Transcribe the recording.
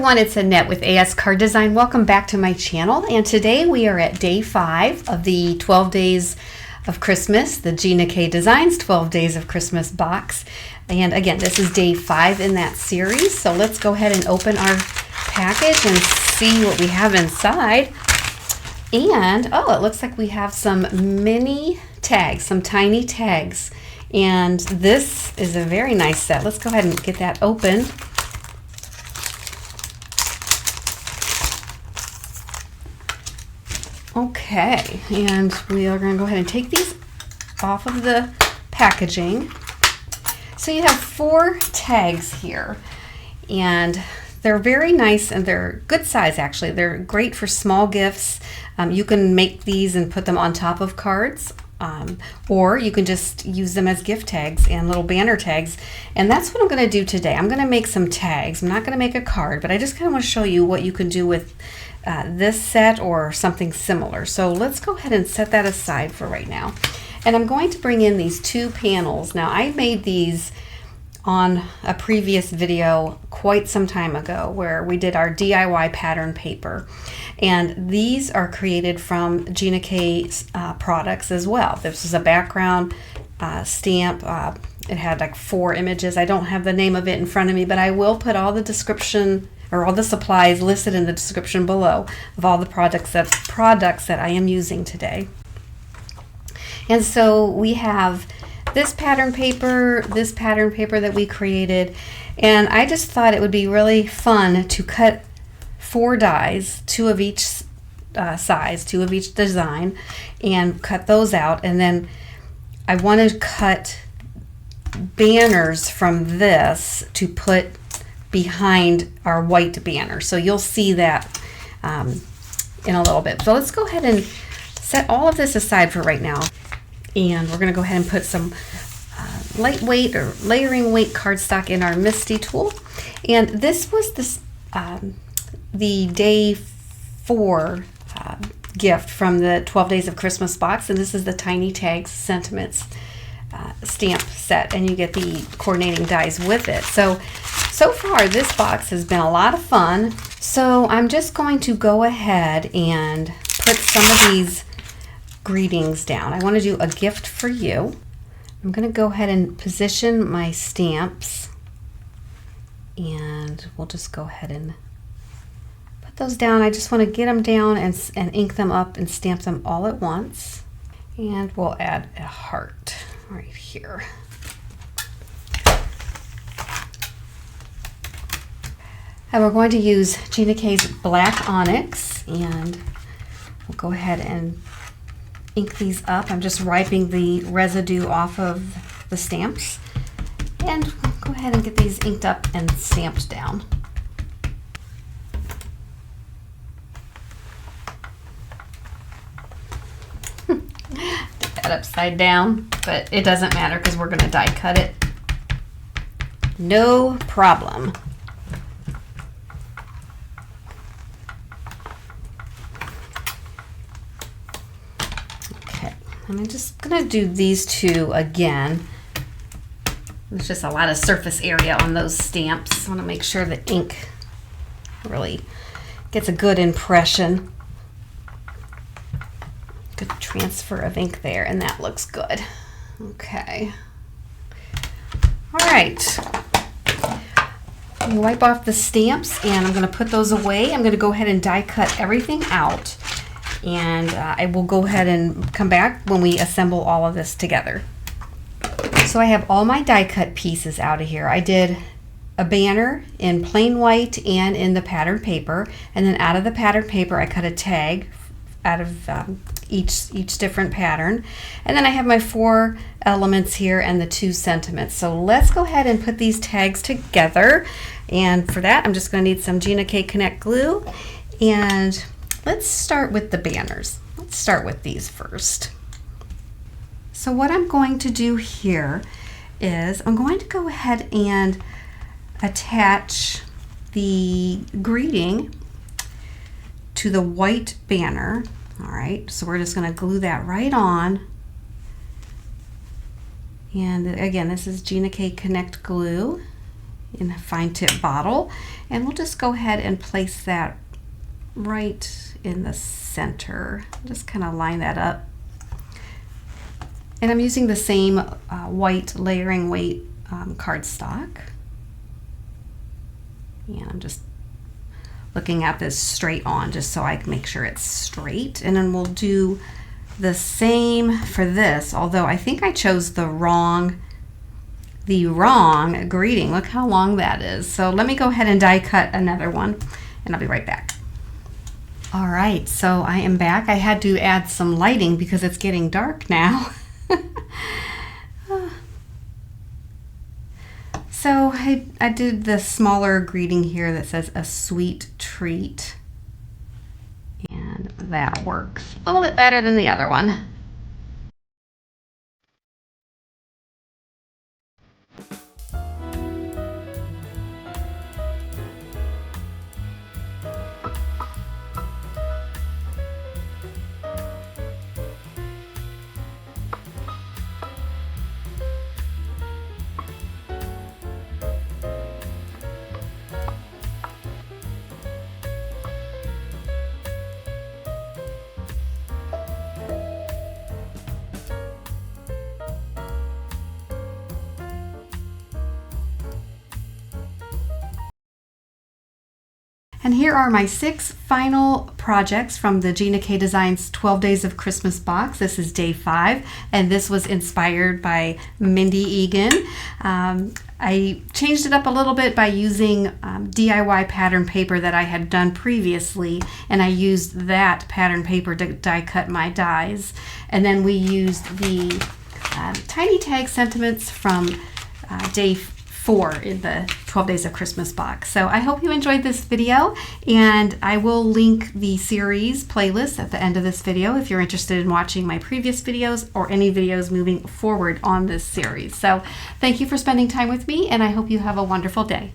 everyone, it's Annette with ASCardDesign. Welcome back to my channel, and today we are at day 5 of the 12 days of Christmas, the Gina K Designs 12 days of Christmas box. And again, this is day 5 in that series, so let's go ahead and open our package and see what we have inside. And oh, it looks like we have some mini tags, some tiny tags, and this is a very nice set. Let's go ahead and get that open. Okay, and we are going to go ahead and take these off of the packaging. So you have 4 tags here, and they're very nice and they're good size actually. They're great for small gifts. You can make these and put them on top of cards, or you can just use them as gift tags and little banner tags. And that's what I'm going to do today. I'm going to make some tags. I'm not going to make a card, but I just kind of want to show you what you can do with this set or something similar. So let's go ahead and set that aside for right now. And I'm going to bring in these 2 panels. Now I made these on a previous video quite some time ago where we did our DIY pattern paper. And these are created from Gina K's products as well. This is a background stamp. It had like 4 images. I don't have the name of it in front of me, but I will put all the description or all the supplies listed in the description below of all the products that I am using today. And so we have this pattern paper that we created, and I just thought it would be really fun to cut 4 dies, 2 of each size, 2 of each design, and cut those out. And then I want to cut banners from this to put behind our white banner. So you'll see that in a little bit. So let's go ahead and set all of this aside for right now. And we're going to go ahead and put some lightweight or layering weight cardstock in our MISTI tool. And this was this the day 4 gift from the 12 days of Christmas box. And this is the Tiny Tags Sentiments stamp set, and you get the coordinating dies with it. So far this box has been a lot of fun. So I'm just going to go ahead and put some of these greetings down. I want to do a gift for you. I'm going to go ahead and position my stamps, and we'll just go ahead and put those down. I just want to get them down and ink them up and stamp them all at once. And we'll add a heart right here. And we're going to use Gina K's Black Onyx, and we'll go ahead and ink these up. I'm just wiping the residue off of the stamps, and we'll go ahead and get these inked up and stamped down. Did that upside down, but it doesn't matter because we're going to die cut it. No problem. And I'm just going to do these 2 again. There's just a lot of surface area on those stamps. I want to make sure the ink really gets a good impression. Good transfer of ink there, and that looks good. Okay. All right. I'm going to wipe off the stamps, and I'm going to put those away. I'm going to go ahead and die cut everything out. And I will go ahead and come back when we assemble all of this together. So I have all my die cut pieces out of here. I did a banner in plain white and in the pattern paper, and then out of the pattern paper I cut a tag out of each different pattern. And then I have my 4 elements here and the 2 sentiments. So let's go ahead and put these tags together, and for that I'm just going to need some Gina K Connect glue. And let's start with the banners. Let's start with these first. So what I'm going to do here is I'm going to go ahead and attach the greeting to the white banner. All right, so we're just going to glue that right on. And again, this is Gina K Connect glue. in a fine tip bottle, and we'll just go ahead and place that right in the center. Just kind of line that up. And I'm using the same white layering weight cardstock. And I'm just looking at this straight on just so I can make sure it's straight. And then we'll do the same for this, although I think I chose the wrong greeting. Look how long that is. So let me go ahead and die cut another one, and I'll be right back. All right, so I am back. I had to add some lighting because it's getting dark now. So I did the smaller greeting here that says a sweet treat, and that works a little bit better than the other one. And here are my 6 final projects from the Gina K Designs 12 Days of Christmas box. This is day 5, and this was inspired by Mindy Egan. I changed it up a little bit by using DIY pattern paper that I had done previously, and I used that pattern paper to die cut my dies. And then we used the tiny tag sentiments from day 4 in the 12 Days of Christmas box. So I hope you enjoyed this video, and I will link the series playlist at the end of this video if you're interested in watching my previous videos or any videos moving forward on this series. So thank you for spending time with me, and I hope you have a wonderful day.